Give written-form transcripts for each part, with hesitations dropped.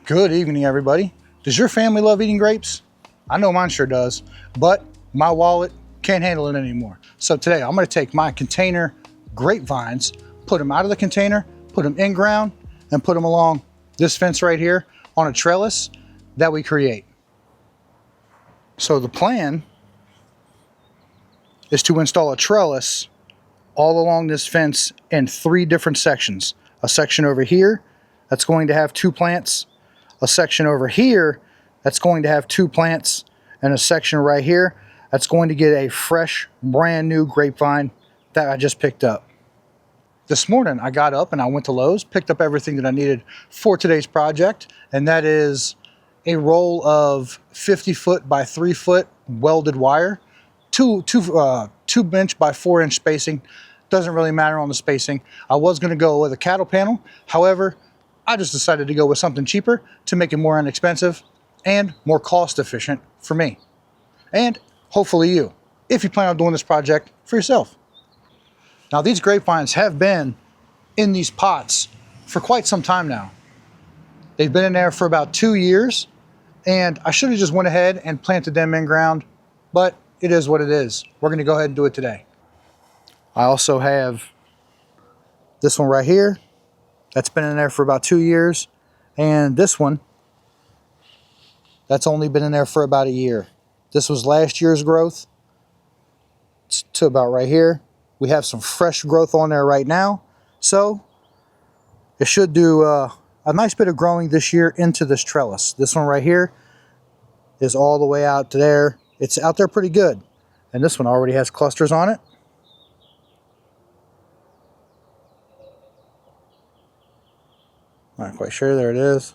Good evening, everybody. Does your family love eating grapes? I know mine sure does, but my wallet can't handle it anymore. So today I'm going to take my container grapevines, put them out of the container, put them in ground, and put them along this fence right here on a trellis that we create. So the plan is to install a trellis all along this fence in 3 different sections. A section over here that's going to have 2 plants, a section over here that's going to have 2 plants, and a section right here that's going to get a fresh, brand new grapevine that I just picked up. This morning I got up and I went to Lowe's, picked up everything that I needed for today's project, and that is a roll of 50-foot by 3-foot welded wire, 2 inch by 4 inch spacing. Doesn't really matter on the spacing. I was going to go with a cattle panel, however, I just decided to go with something cheaper to make it more inexpensive and more cost efficient for me. And hopefully you, if you plan on doing this project for yourself. Now these grapevines have been in these pots for quite some time now. They've been in there for about 2 years, and I should have just went ahead and planted them in ground, but it is what it is. We're going to go ahead and do it today. I also have this one right here. That's been in there for about 2 years. And this one, that's only been in there for about a year. This was last year's growth. It's to about right here. We have some fresh growth on there right now. So it should do a nice bit of growing this year into this trellis. This one right here is all the way out to there. It's out there pretty good. And this one already has clusters on it. Not quite sure, there it is.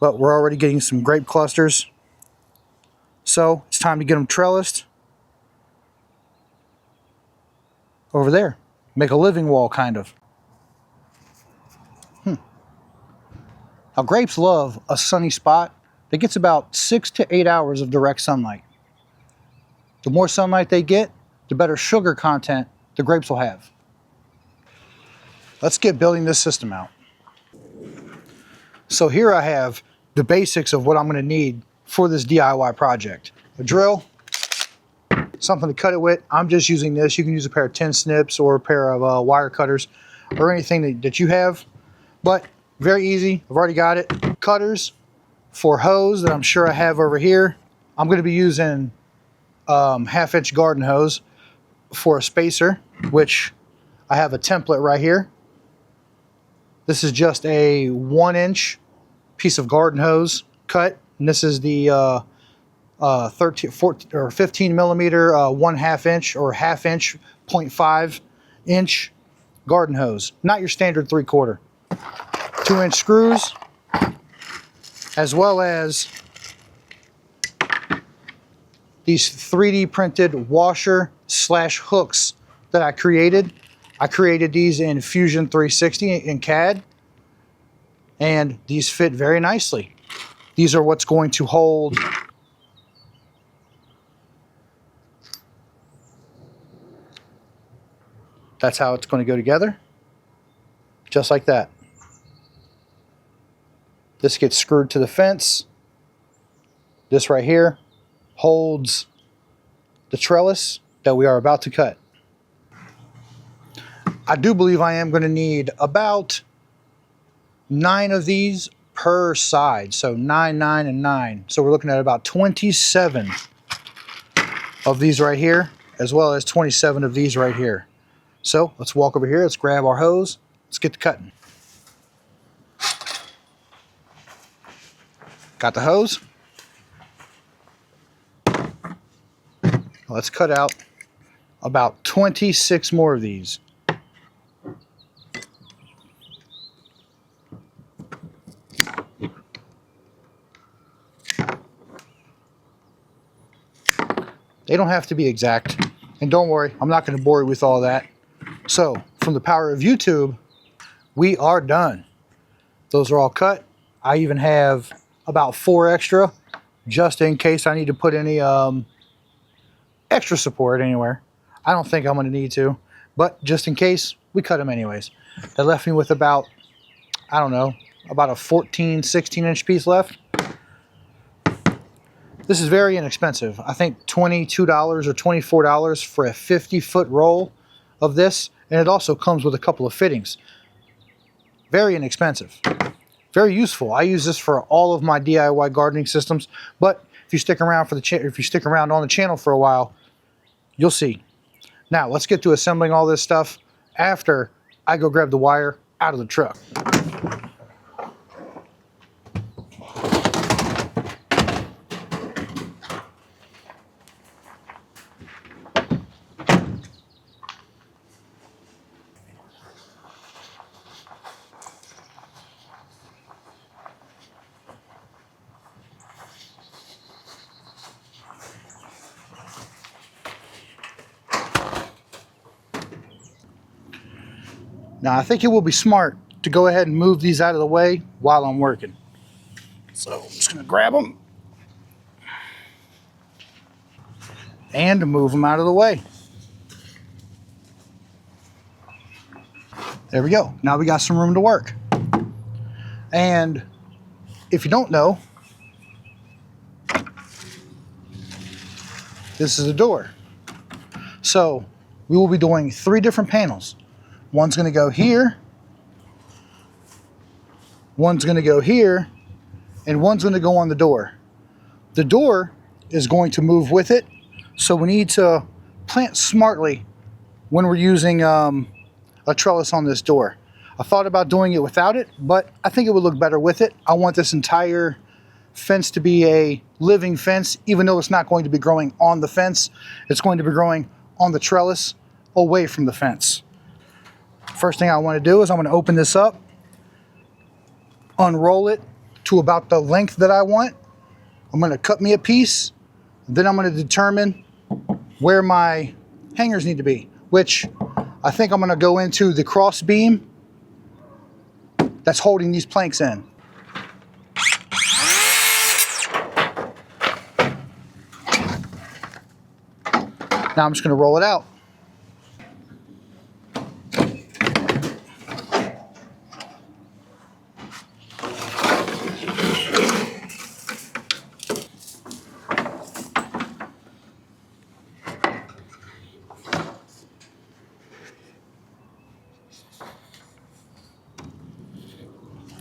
But we're already getting some grape clusters. So it's time to get them trellised over there. Make a living wall, kind of. Now grapes love a sunny spot that gets about 6 to 8 hours of direct sunlight. The more sunlight they get, the better sugar content the grapes will have. Let's get building this system out. So here I have the basics of what I'm going to need for this DIY project. A drill, something to cut it with. I'm just using this. You can use a pair of tin snips or a pair of wire cutters or anything that you have, but very easy. I've already got it. Cutters for hose that I'm sure I have over here. I'm going to be using 1/2-inch garden hose for a spacer, which I have a template right here. This is just a 1-inch piece of garden hose cut, and this is the 15 millimeter 1/2 inch or 1/2 inch 0.5 inch garden hose, not your standard 3/4. 2-inch screws, as well as these 3D printed washer / hooks that I created. I created these in Fusion 360 in CAD, and these fit very nicely. These are what's going to hold that's how it's going to go together, just like that. This gets screwed to the fence. This right here holds the trellis that we are about to cut. I do believe I am going to need about 9 of these per side. So 9, 9, and 9. So we're looking at about 27 of these right here, as well as 27 of these right here. So let's walk over here. Let's grab our hose. Let's get to cutting. Got the hose. Let's cut out about 26 more of these. They don't have to be exact. And don't worry, I'm not going to bore you with all that. So, from the power of YouTube, we are done. Those are all cut. I even have about 4 extra, just in case I need to put any extra support anywhere. I don't think I'm going to need to, but just in case, we cut them anyways. That left me with about, I don't know, about a 14, 16-inch piece left. This is very inexpensive. I think $22 or $24 for a 50-foot roll of this, and it also comes with a couple of fittings. Very inexpensive. Very useful. I use this for all of my DIY gardening systems, but if you stick around on the channel for a while, you'll see. Now, let's get to assembling all this stuff after I go grab the wire out of the truck. Now, I think it will be smart to go ahead and move these out of the way while I'm working. So I'm just going to grab them and move them out of the way. There we go. Now we got some room to work. And if you don't know, this is a door. So we will be doing 3 different panels. One's going to go here, one's going to go here, and one's going to go on the door. The door is going to move with it, so we need to plant smartly when we're using a trellis on this door. I thought about doing it without it, but I think it would look better with it. I want this entire fence to be a living fence, even though it's not going to be growing on the fence. It's going to be growing on the trellis away from the fence. First thing I want to do is I'm going to open this up, unroll it to about the length that I want. I'm going to cut me a piece. Then I'm going to determine where my hangers need to be, which I think I'm going to go into the cross beam that's holding these planks in. Now I'm just going to roll it out.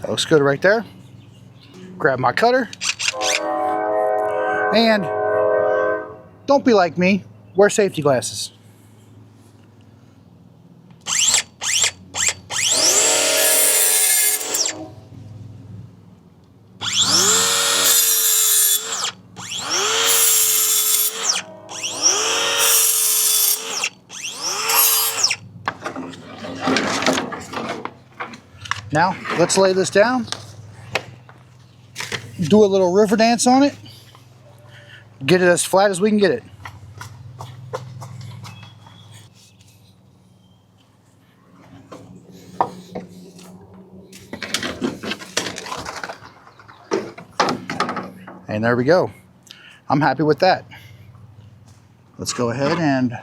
That looks good right there. Grab my cutter. And don't be like me, wear safety glasses. Now, let's lay this down, do a little river dance on it, get it as flat as we can get it. And there we go. I'm happy with that. Let's go ahead and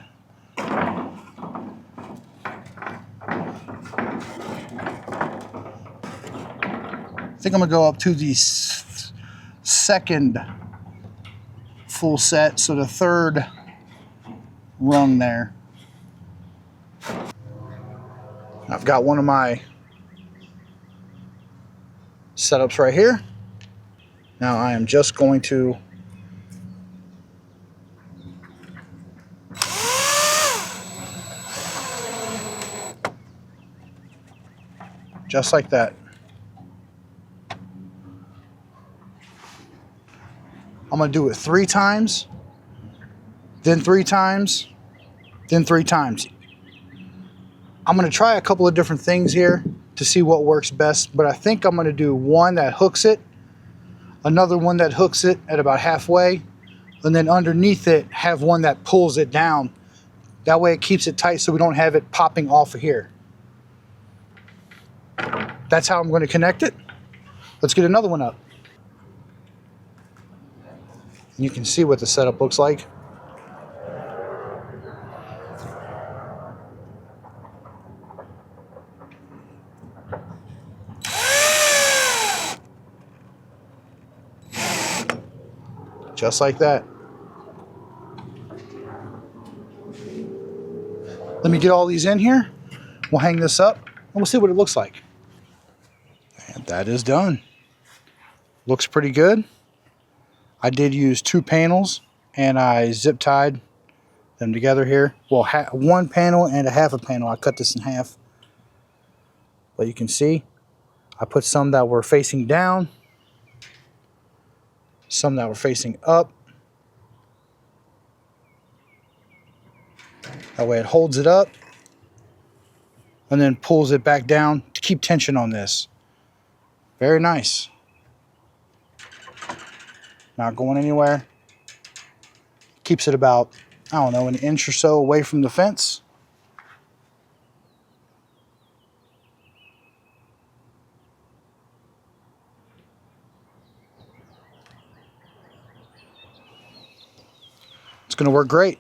I think I'm gonna go up to the second full set, so the third rung there. I've got one of my setups right here. Now I am just going to just like that. I'm going to do it 3 times, then 3 times, then 3 times. I'm going to try a couple of different things here to see what works best, but I think I'm going to do one that hooks it, another one that hooks it at about halfway, and then underneath it have one that pulls it down. That way it keeps it tight so we don't have it popping off of here. That's how I'm going to connect it. Let's get another one up. You can see what the setup looks like. Just like that. Let me get all these in here. We'll hang this up and we'll see what it looks like. And that is done. Looks pretty good. I did use 2 panels and I zip tied them together here. Well, 1 panel and a half a panel. I cut this in half. But you can see I put some that were facing down, some that were facing up. That way it holds it up and then pulls it back down to keep tension on this. Very nice. Not going anywhere. Keeps it about, I don't know, an inch or so away from the fence. It's going to work great.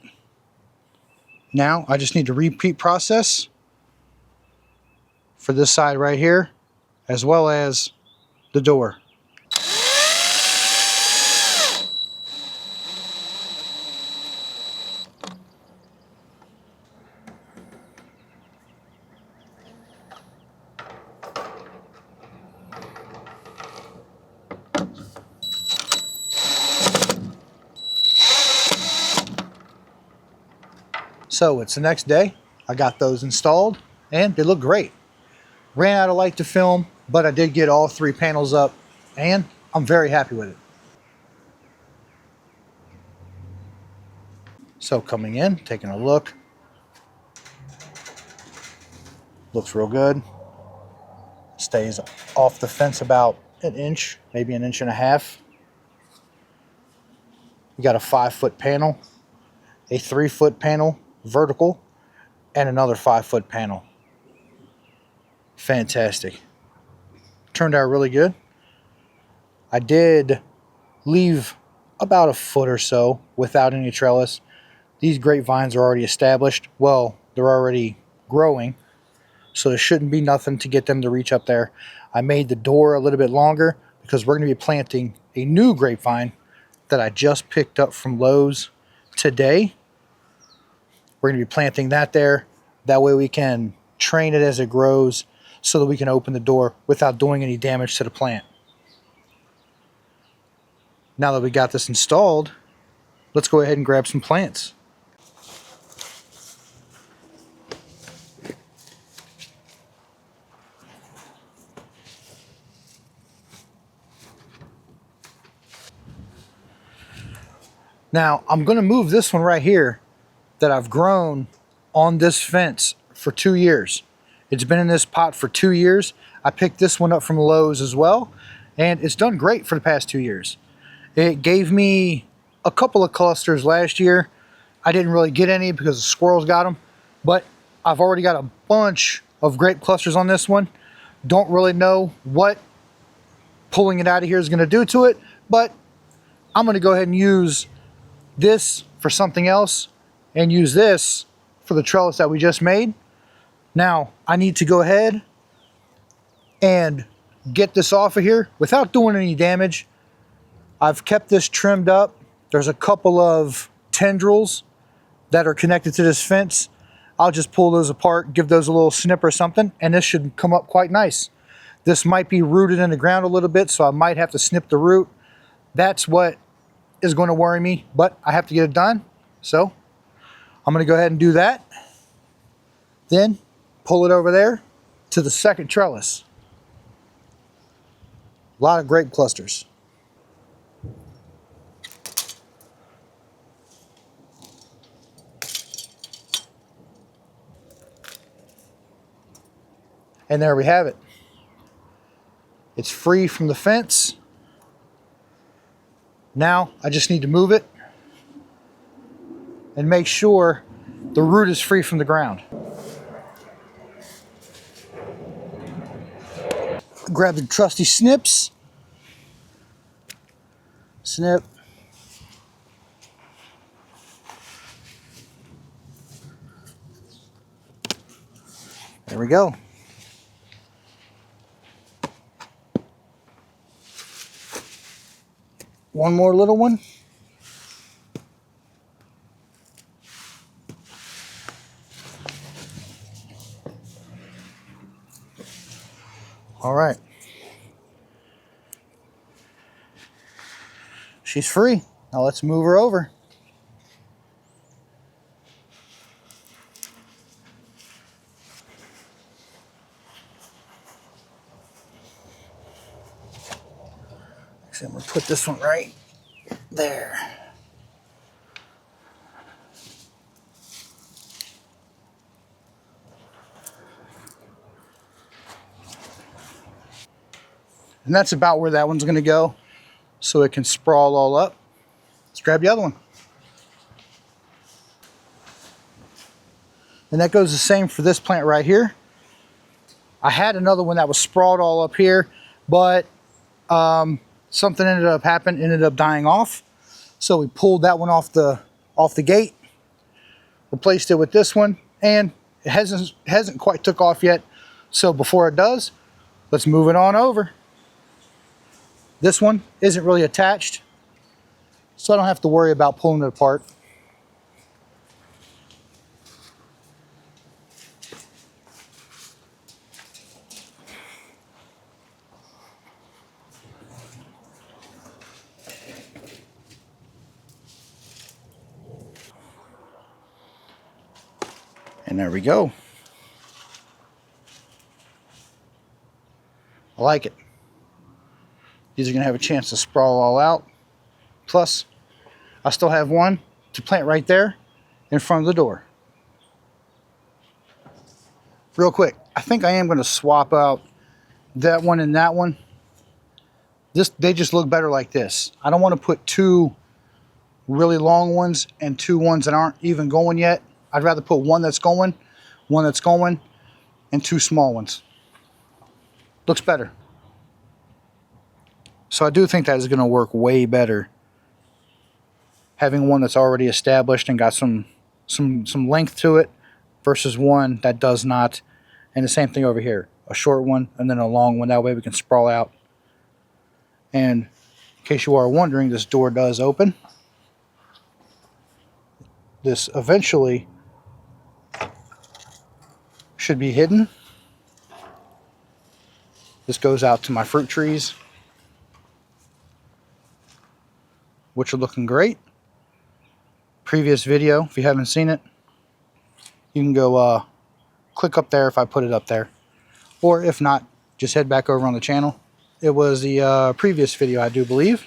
Now I just need to repeat process for this side right here, as well as the door. So it's the next day. I got those installed and they look great. Ran out of light to film, but I did get all 3 panels up and I'm very happy with it. So coming in, taking a look. Looks real good. Stays off the fence about an inch, maybe an inch and a half. We got a 5-foot panel, a 3-foot panel vertical, and another 5-foot panel. Fantastic. Turned out really good. I did leave about a foot or so without any trellis. These grapevines are already established. Well, they're already growing, so there shouldn't be nothing to get them to reach up there. I made the door a little bit longer because we're going to be planting a new grapevine that I just picked up from Lowe's today. We're going to be planting that there. That way we can train it as it grows so that we can open the door without doing any damage to the plant. Now that we got this installed, let's go ahead and grab some plants. Now I'm going to move this one right here that I've grown on this fence for 2 years. It's been in this pot for 2 years. I picked this one up from Lowe's as well, and it's done great for the past 2 years. It gave me a couple of clusters last year. I didn't really get any because the squirrels got them, but I've already got a bunch of grape clusters on this one. Don't really know what pulling it out of here is going to do to it, but I'm going to go ahead and use this for something else and use this for the trellis that we just made. Now I need to go ahead and get this off of here without doing any damage. I've kept this trimmed up. There's a couple of tendrils that are connected to this fence. I'll just pull those apart, give those a little snip or something, and this should come up quite nice. This might be rooted in the ground a little bit, so I might have to snip the root. That's what is going to worry me, but I have to get it done. So I'm going to go ahead and do that. Then pull it over there to the second trellis. A lot of grape clusters. And there we have it. It's free from the fence. Now I just need to move it and make sure the root is free from the ground. Grab the trusty snips. Snip. There we go. One more little one. All right. She's free. Now let's move her over. Actually, I'm going to put this one right there. And that's about where that one's going to go, so it can sprawl all up. Let's grab the other one. And that goes the same for this plant right here. I had another one that was sprawled all up here, but something ended up happening, ended up dying off. So we pulled that one off the gate, replaced it with this one, and it hasn't quite took off yet. So before it does, let's move it on over. This one isn't really attached, so I don't have to worry about pulling it apart. And there we go. I like it. These are going to have a chance to sprawl all out. Plus, I still have one to plant right there in front of the door. Real quick, I think I am going to swap out that one and that one. They just look better like this. I don't want to put two really long ones and two ones that aren't even going yet. I'd rather put one that's going, and two small ones. Looks better. So I do think that is going to work way better, having one that's already established and got some length to it versus one that does not. And the same thing over here, a short one and then a long one. That way we can sprawl out. And in case you are wondering, this door does open. This eventually should be hidden. This goes out to my fruit trees, which are looking great. Previous video, if you haven't seen it, you can go click up there if I put it up there. Or if not, just head back over on the channel. It was the previous video, I do believe.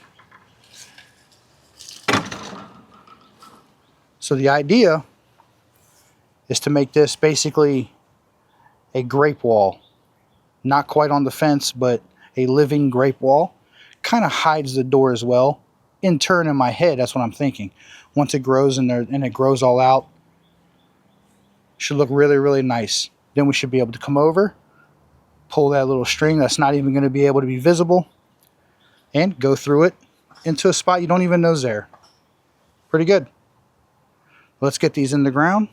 So the idea is to make this basically a grape wall. Not quite on the fence, but a living grape wall. Kind of hides the door as well. In turn, in my head, that's what I'm thinking. Once it grows and it grows all out, should look really, really nice. Then we should be able to come over, pull that little string that's not even going to be able to be visible, and go through it into a spot you don't even know is there. Pretty good. Let's get these in the ground.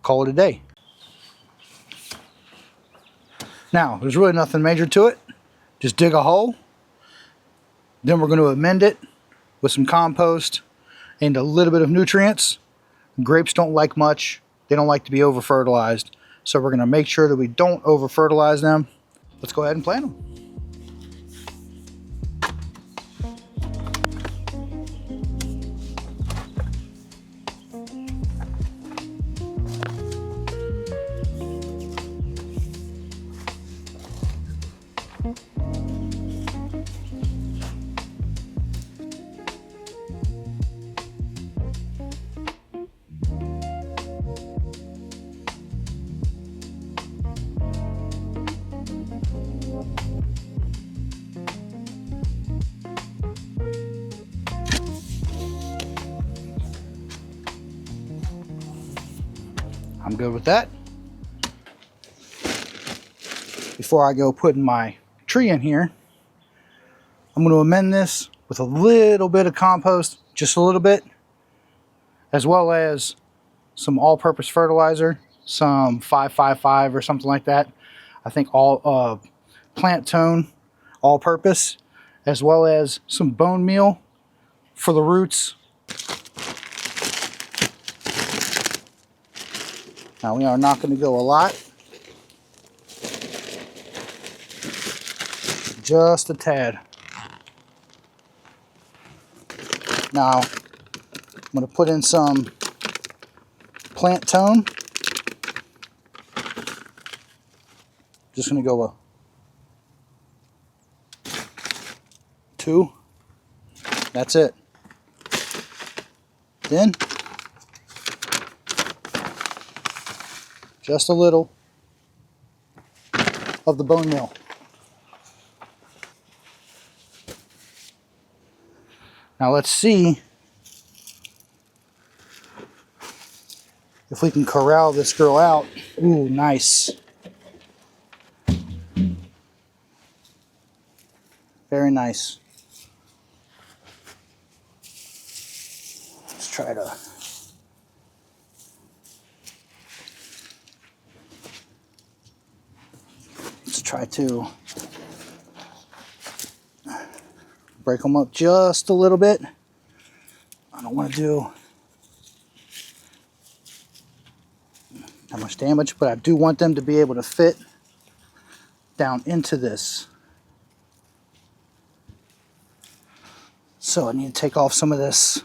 Call it a day. Now, there's really nothing major to it. Just dig a hole. Then we're going to amend it with some compost and a little bit of nutrients. Grapes don't like much. They don't like to be over fertilized. So we're going to make sure that we don't over fertilize them. Let's go ahead and plant them. I'm good with that. Before I go putting my tree in here, I'm going to amend this with a little bit of compost, just a little bit, as well as some all-purpose fertilizer, some 555 or something like that. I think all plant tone, all-purpose, as well as some bone meal for the roots. Now we are not going to go a lot. just a tad. Now, I'm going to put in some plant tone. Just going to go a 2. That's it. Then, just a little of the bone meal. Now let's see if we can corral this girl out. Ooh, nice. Very nice. Let's try to... Let's try to break them up just a little bit. I don't want to do that much damage, but I do want them to be able to fit down into this. So I need to take off some of this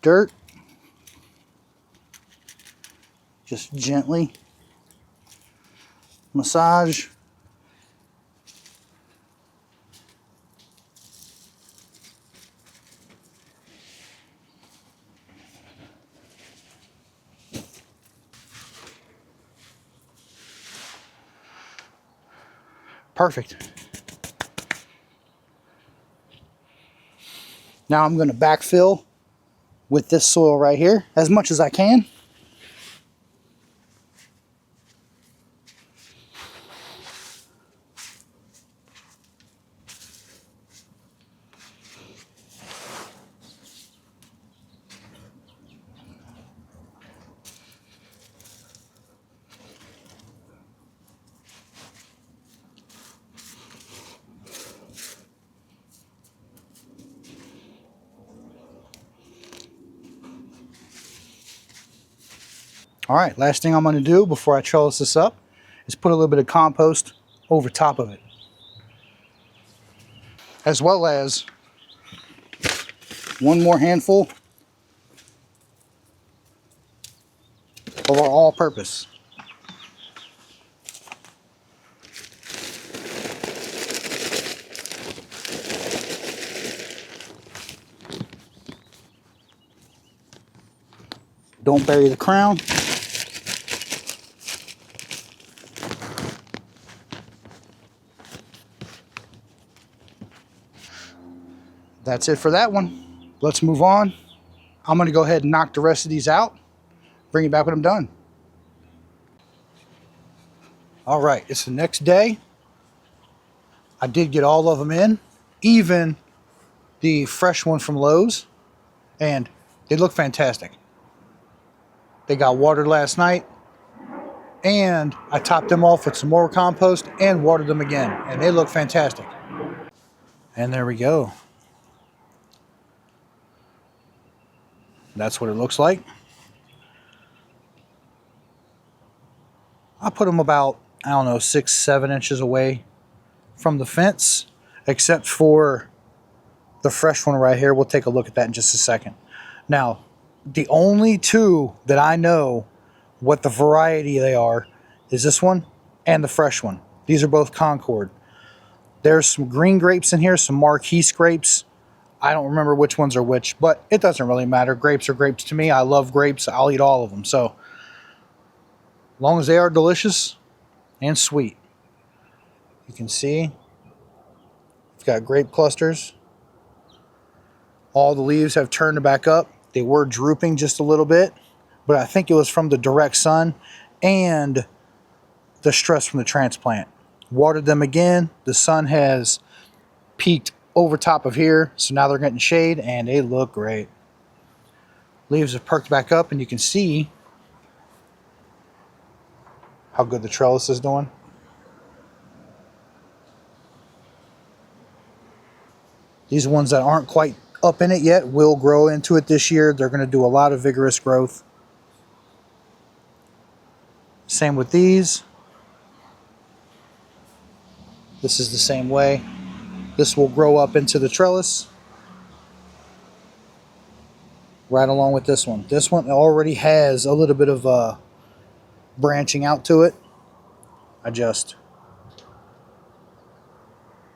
dirt. Just gently massage. Perfect. Now I'm going to backfill with this soil right here as much as I can. All right, last thing I'm going to do before I trellis this up is put a little bit of compost over top of it, as well as one more handful of our all-purpose. Don't bury the crown. That's it for that one. Let's move on. I'm going to go ahead and knock the rest of these out. Bring it back when I'm done. All right, it's the next day. I did get all of them in, even the fresh one from Lowe's, and they look fantastic. They got watered last night, and I topped them off with some more compost and watered them again, and they look fantastic. And there we go. That's what it looks like. I put them about, I don't know, 6-7 inches away from the fence, except for the fresh one right here. We'll take a look at that in just a second. Now, the only two that I know what the variety they are is this one and the fresh one. These are both Concord. There's some green grapes in here, some Marquis grapes. I don't remember which ones are which, but it doesn't really matter. Grapes are grapes to me. I love grapes. I'll eat all of them. So, as long as they are delicious and sweet. You can see it's got grape clusters. All the leaves have turned back up. They were drooping just a little bit, but I think it was from the direct sun and the stress from the transplant. Watered them again. The sun has peaked over top of here, so now they're getting shade and they look great. Leaves have perked back up, and you can see how good the trellis is doing. These ones that aren't quite up in it yet will grow into it this year. They're going to do a lot of vigorous growth. Same with these. This is the same way. This will grow up into the trellis right along with this one. This one already has a little bit of branching out to it. I just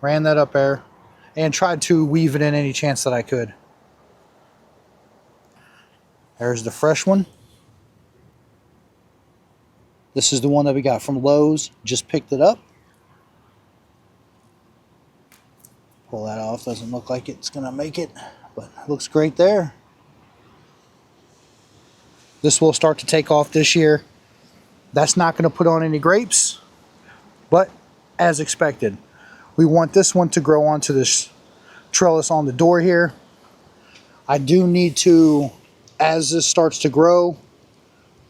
ran that up there and tried to weave it in any chance that I could. There's the fresh one. This is the one that we got from Lowe's. Just picked it up. Pull that off. Doesn't look like it's gonna make it, but it looks great there. This will start to take off this year. That's not gonna put on any grapes, but as expected, we want this one to grow onto this trellis on the door here. I do need to, as this starts to grow,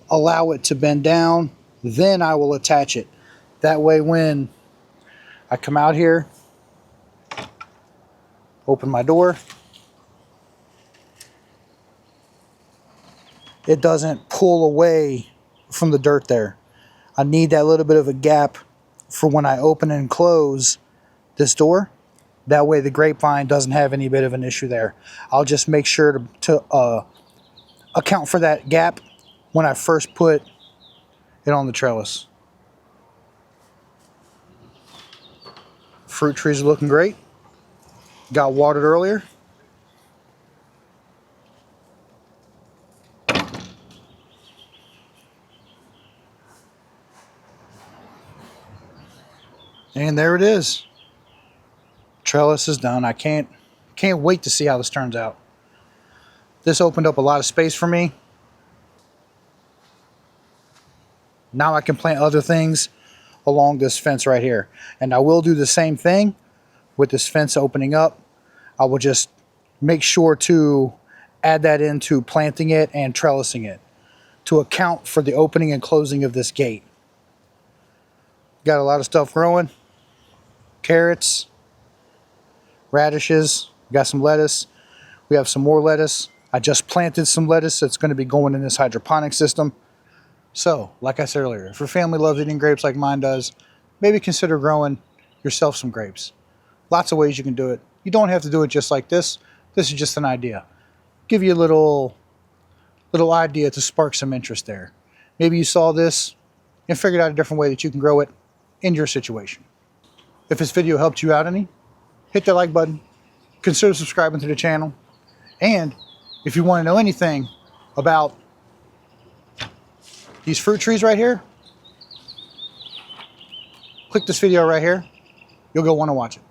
allow it to bend down, then I will attach it. That way when I come out here, open my door, it doesn't pull away from the dirt there. I need that little bit of a gap for when I open and close this door. That way the grapevine doesn't have any bit of an issue there. I'll just make sure to account for that gap when I first put it on the trellis. Fruit trees are looking great. Got watered earlier. And there it is. Trellis is done. I can't wait to see how this turns out. This opened up a lot of space for me. Now I can plant other things along this fence right here. And I will do the same thing with this fence opening up. I will just make sure to add that into planting it and trellising it to account for the opening and closing of this gate. Got a lot of stuff growing. Carrots, radishes, got some lettuce. We have some more lettuce. I just planted some lettuce that's going to be going in this hydroponic system. So, like I said earlier, if your family loves eating grapes like mine does, maybe consider growing yourself some grapes. Lots of ways you can do it. You don't have to do it just like this. This is just an idea. Give you a little idea to spark some interest there. Maybe you saw this and figured out a different way that you can grow it in your situation. If this video helped you out any, hit that like button, consider subscribing to the channel, and if you want to know anything about these fruit trees right here, click this video right here. You'll go want to watch it.